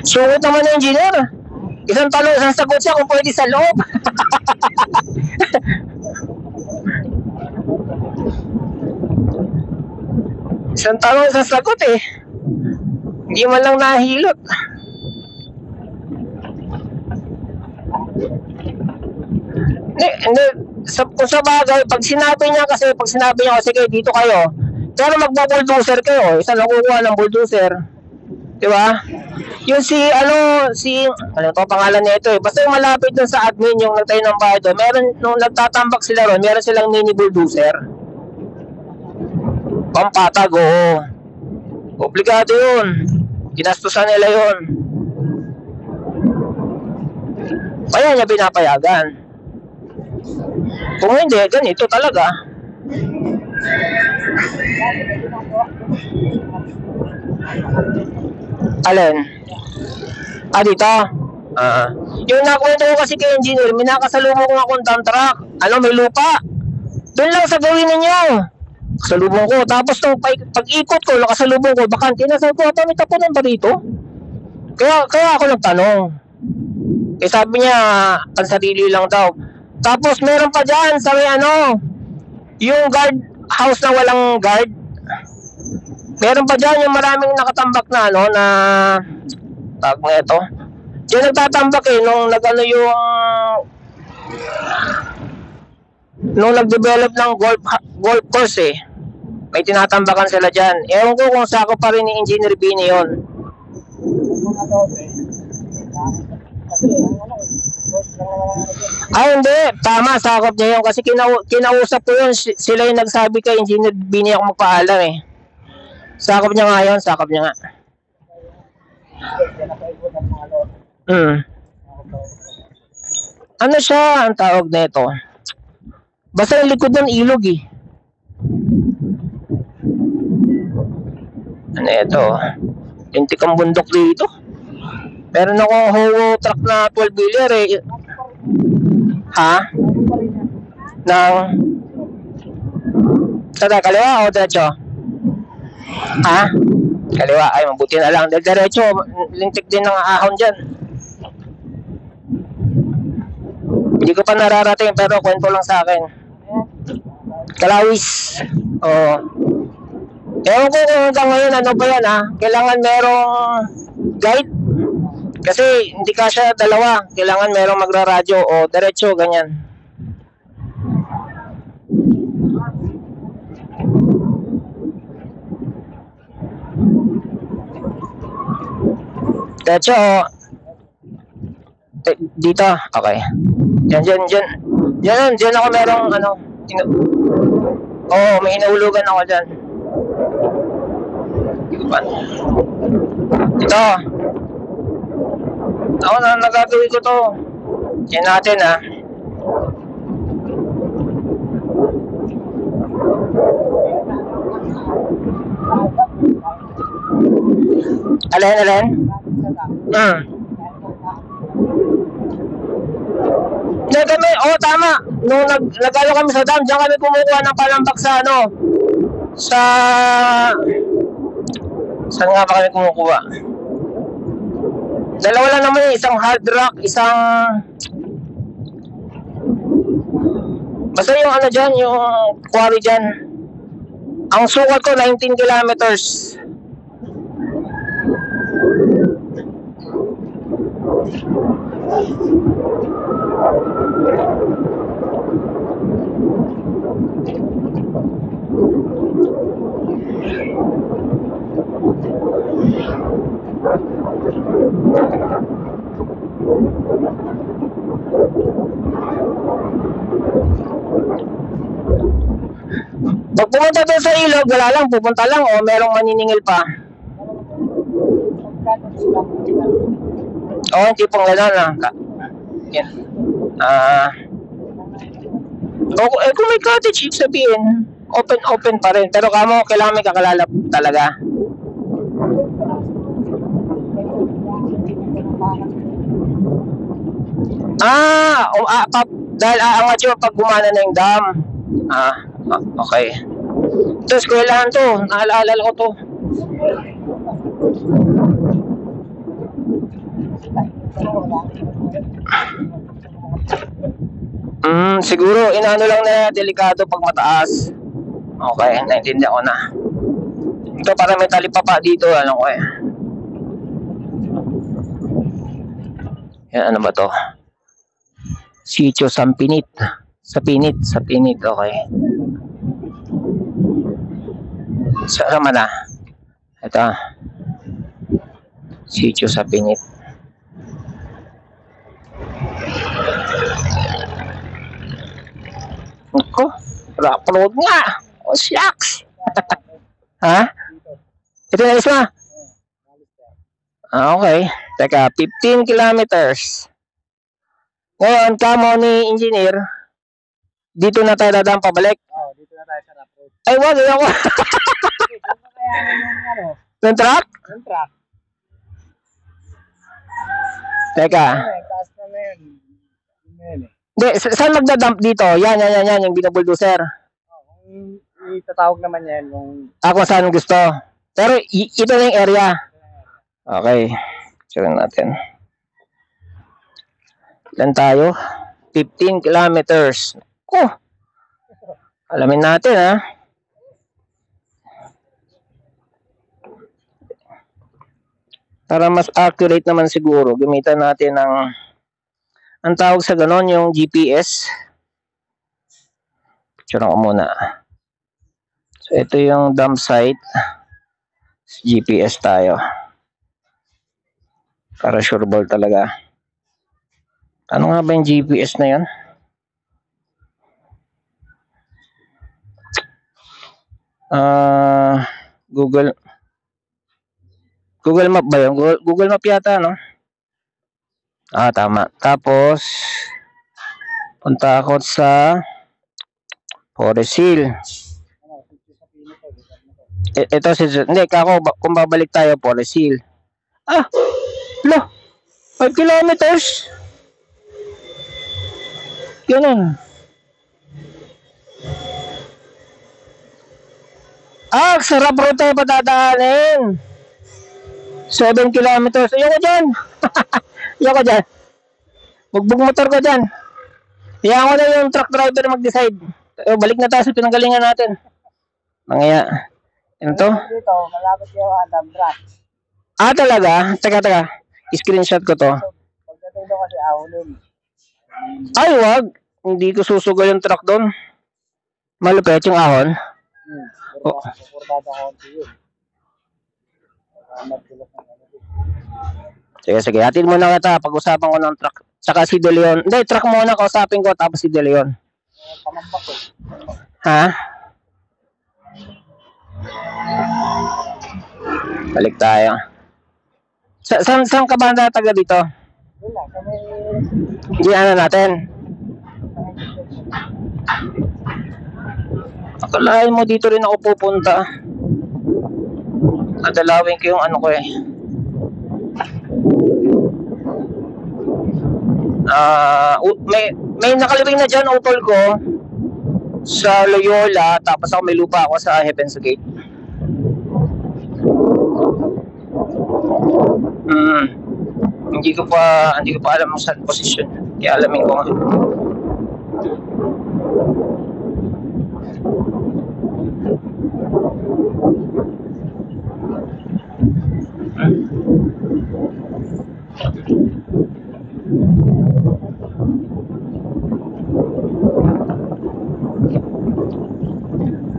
Sungit naman na engineer. Isang tanong, isang sagot siya kung pwede sa loob. Isang tanong, isang sagot eh. Hindi man lang nahilot. Hindi. Kung sa bagay, pag sinabi niya, sige, dito kayo. Pero magbo-bulldozer kayo. Isa lang kukuha ng bulldozer. Diba? Yung ano to pangalan nito eh. Basta yung malapit dun sa admin, yung nagtayo ng bahay doon, nung nagtatambak sila ron, meron silang mini bulldozer. Pampatag, oo. Obligado yun. Ginastusan nila yun. Kaya niya pinapayagan. Kung hindi, ganito talaga. Alin? Dito? Yung nakwento ko kasi kay engineer, may nakasalubong ko akong dump truck. May lupa. Doon lang sa gawin ninyo. Kasalubong ko. Tapos nung pag-ikot ko, nakasalubong ko, bakante na. Sabi ko, may tapunan ba dito? Kaya ako nagtanong. Sabi niya, pansarili lang daw. Tapos meron pa dyan, sabi yung guard house na walang guard. Meron pa dyan yung maraming nakatambak na na tawag na ito. Diyan nagtatambak nung nung nag-develop ng golf course May tinatambakan sila dyan. Ewan ko kung sakop pa rin ni Engineer Bini yun. Hindi. Tama, sakop niya yun. Kasi kinausap ko yun. Sila yung nagsabi kay Engineer Bini ako magpaalam Sakop niya nga yun. Sakop niya nga. Ano siya ang tawag na ito? Basta yung likod ng ilog Ano ito? Tintik ang bundok dito. Meron akong Howo truck na 12-wheeler Sada kaliwa o diretso? Kaliwa. Ay, mabuti na lang. Diretso, lintik din ng ahon dyan. Hindi ko pa nararating pero kwento lang sa akin. Kalawis. Ewan ko kung hanggang ngayon ano ba yan Kailangan merong guide. Kasi hindi kasya dalawa. Kailangan merong magraradyo o diretso, ganyan. Diretso dito. Okay. Diyan ako merong may hinahulugan ako dyan. Ito. Ako na nagagawin ko to. Yan natin Alin? Tama. Nung nag-ano kami sa dam, diyan kami kumukuha ng palambak sa saan nga ba kami kumukuha? Dalawa lang naman isang hard rock, isang basta yung dyan, yung quarry dyan. Ang sukat ko 19 kilometers. Pag pumunta doon sa ilog, wala lang, pupunta lang o merong maniningil pa. Hindi pong gano'n yan. Kung may cottage, sabihin, open pa rin. Pero kailangan may kakalala talaga. Dahil aangat yun pag gumana na yung dam. Okay. Ito, eskwelahan to. Naalala ko to. Siguro, inaano lang na delikado pag mataas. Okay, naintindihan ko na. Ito para may talipapa dito, ano ko eh. Yan, ano ba to? Sitio Sampinit. Sa Pinit, okay. Saan man na? Ito. Sitio sa Pinit. Ako, upload nga. Oh, shucks. Ha? Ito na isa. Okay. Teka, 15 kilometers. Ngayon, kamo ni engineer, dito na tayo dadaan pabalik. Oo, dito na tayo sa rough road. Ay, wag, ayoko. Yung truck? Yung truck. Teka. Taas na na yun. Hindi, saan magdadump dito? Yan, yung binubuldoser. Kung itatawag naman yan, kung... Ako saan gusto. Pero ito na yung area. Okay. Check natin. Ilan tayo? 15 kilometers. Alamin natin, ha? Para mas accurate naman siguro, gamitan natin ng ang tawag sa ganon, yung GPS. Picture ko muna. So, ito yung dump site. GPS tayo. Para sure ball talaga. Ano nga ba yung GPS na yan? Google Map ba yun? Google Map yata, no? Tama. Tapos, punta ako sa Forest Hill. Ito si... Hindi, kung babalik tayo, Forest Hill. Lo, 5 kilometers. Ganun. Sarap road tayo patadaanin. 7 kilometers. Ayoko dyan. Ayoko dyan. Bugbog motor ko dyan. Hayaan ko na yung truck driver mag-decide. Balik na tayo sa pinanggalingan natin. Mangaya. Ano to? Dito, malapit yung Adam Branch. Talaga? Teka. Screenshot ko to. Pagdating doon kasi ahulin. Ay, wag. Hindi ko susugal yung truck doon. Malupit yung ahon. Pupurtada konti yun. Sige. Hatid muna kita. Pag-usapan ko ng truck. Tsaka si De Leon. Hindi, truck muna. Kausapin ko. Tapos si De Leon. Ha? Balik tayo. Saan ka ba taga dito? Wala, kami... Hindi, ano natin? Akalain mo dito rin ako pupunta. Adalawin ko yung ano ko eh. May nakalibing na dyan utol ko sa Loyola, tapos ako may lupa ako sa Heaven's Gate. Hindi ko pa alam kung saan position. Kaya alamin ko nga.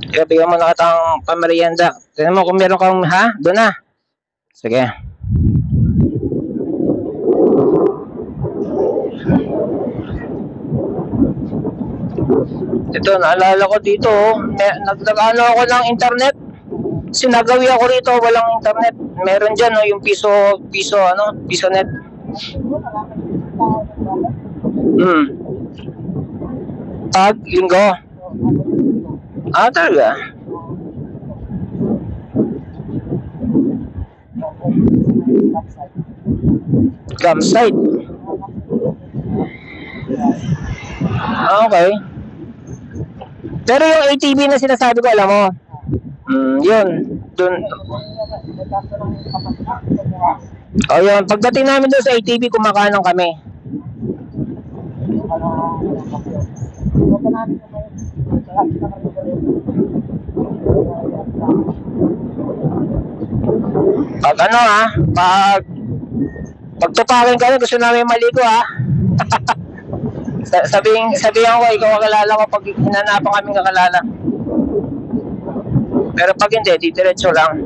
Kaya bigyan mo na katang pamerienda. Tignan mo kung meron kang, doon na. Sige. Ito, naalala ko dito, nagdagano ako ng internet. Sinagawi ako rito, walang internet. Meron dyan, yung piso net. Pag linggo. Talaga. Campsite. Okay. Pero yung ATV na sinasabi ko, alam mo, yun, dun. O yun, pagdating namin doon sa ATV, kumakanan kami. Huwag ka namin naman. Marami na kami ulit. Pag ano ha, pagtupakin kami, gusto namin maligo ha. Sabihan ko, ikaw kakalala ko pag hinanapan kami kakalala. Pero pag hindi, di diretso lang.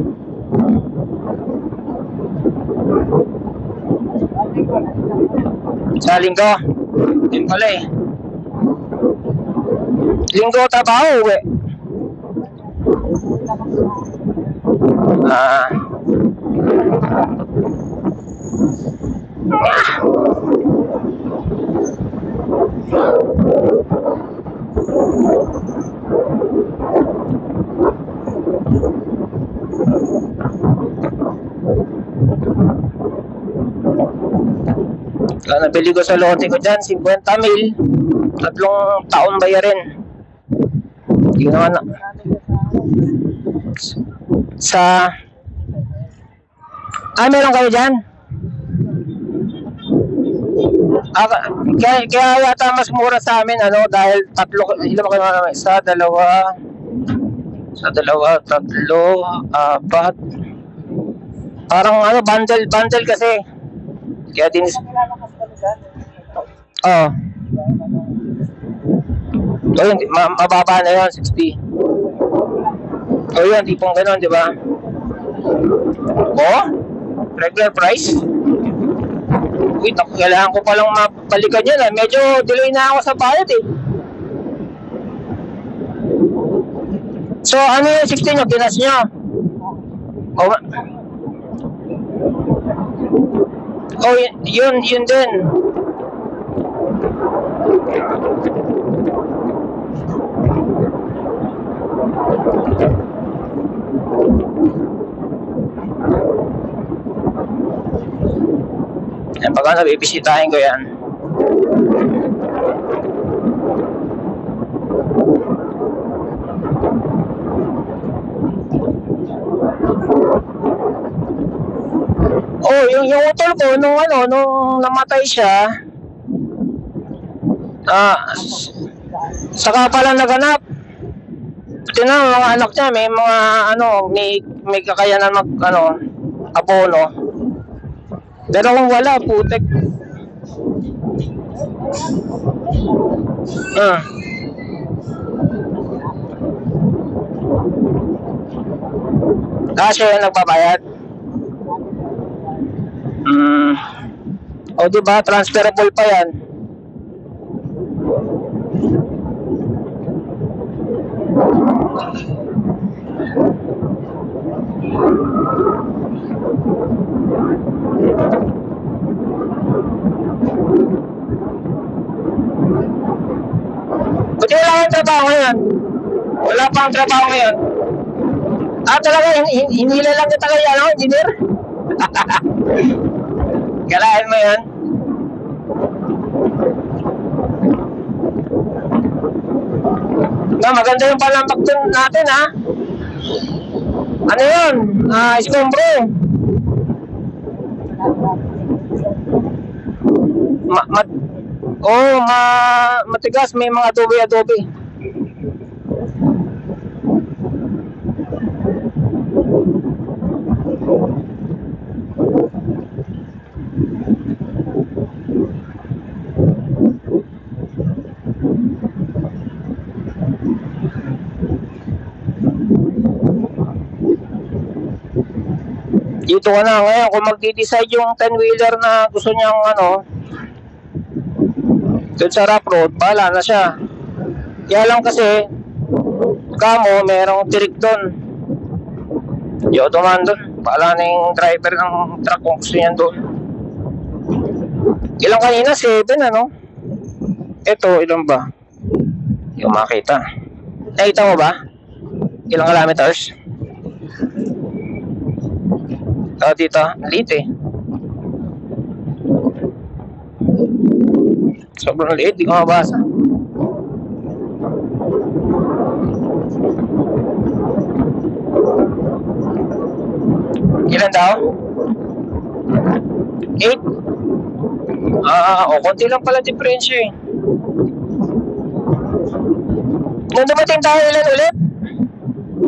Sa linggo. Yun pala eh. Linggo trabaho, uwi. Nabili ko sa lote ko dyan, 50 mil. 3 taon bayarin. Yun naman na. Meron kayo dyan? Kaya yata mas mura sa amin, ano, dahil 3, ilan ba kayo naman? 1, 2, 3, 4. Parang ano, bundle kasi. Kaya din. Oo. O yun, mababa na yun, 60. O yun, tipong gano'n, di ba? O? Regular price? Uy, kailangan ko palang mapalikan yun. Medyo delay na ako sa bayad eh. So, ano yung 16 nyo? Ginas nyo? Oh, yun din. Yan, pagka nabibisitahin ko yan. Oh, yung utol ko nung namatay siya. Saka pala naganap. Tingnan mga anak niya, may mga may kakayanan abono. Pero kung wala, putek. Siya yung nagbabayad. O diba, transferable pa yan. Buti wala kang trabaho ngayon. Wala pang trabaho ngayon. Talaga, hinila lang kita kay engineer? Galahin mo yan? Maganda yung palampag natin ha. Ano yun? Iskombro. Matigas, may mga adobe. Dito ka na ngayon, kung magdi-decide yung 10-wheeler na gusto niyang doon sa rough road, bahala na siya. Kaya lang kasi kamo, merong tirik doon. Di ako dumaan doon. Bahala na yung driver ng truck kung gusto niyan doon. Ilang kanina? 7 Ito, ilan ba? Hindi ko makita. Nakita mo ba? Ilang kilometers? Dito, liit eh. Sobrang liit, di ko mabasa. Ilan daw? 8? Konti lang pala diferensya eh. Nung dumating tayo, ilan ulit?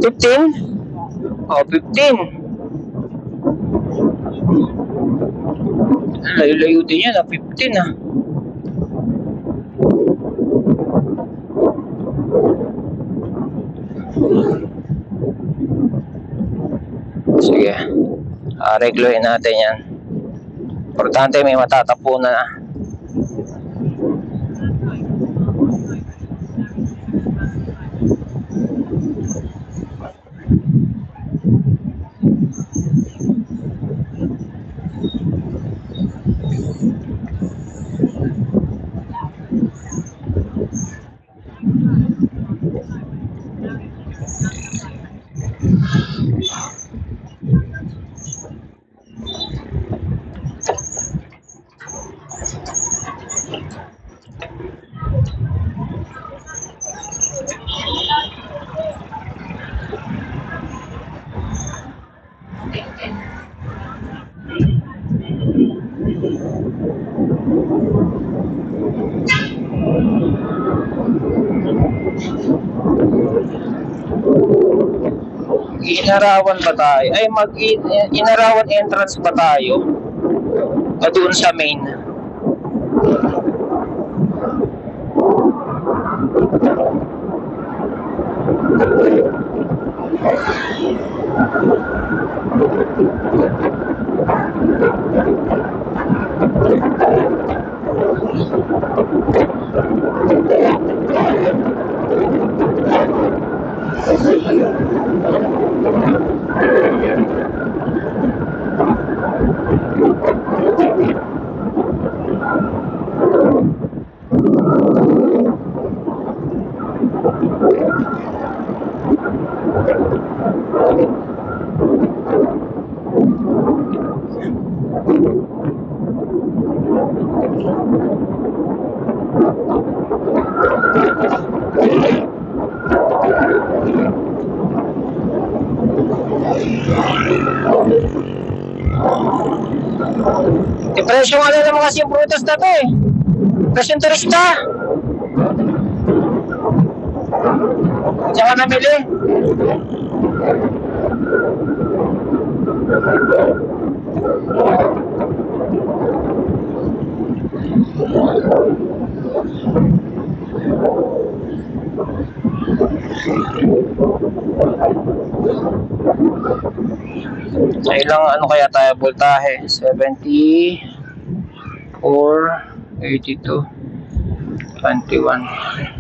15? 15. Layo-layo din yan, 15 ah. Sige. Regluin natin yan. Importante may matatapunan na. Inarawan ba tayo? Ay, inarawan entrance ba tayo? O doon sa main? Presyo nga na naman kasi yung prutas na to eh. Presyong turista. Tsaka nabili. Sa ilang ano kaya tayo voltahe? 70 4 82 21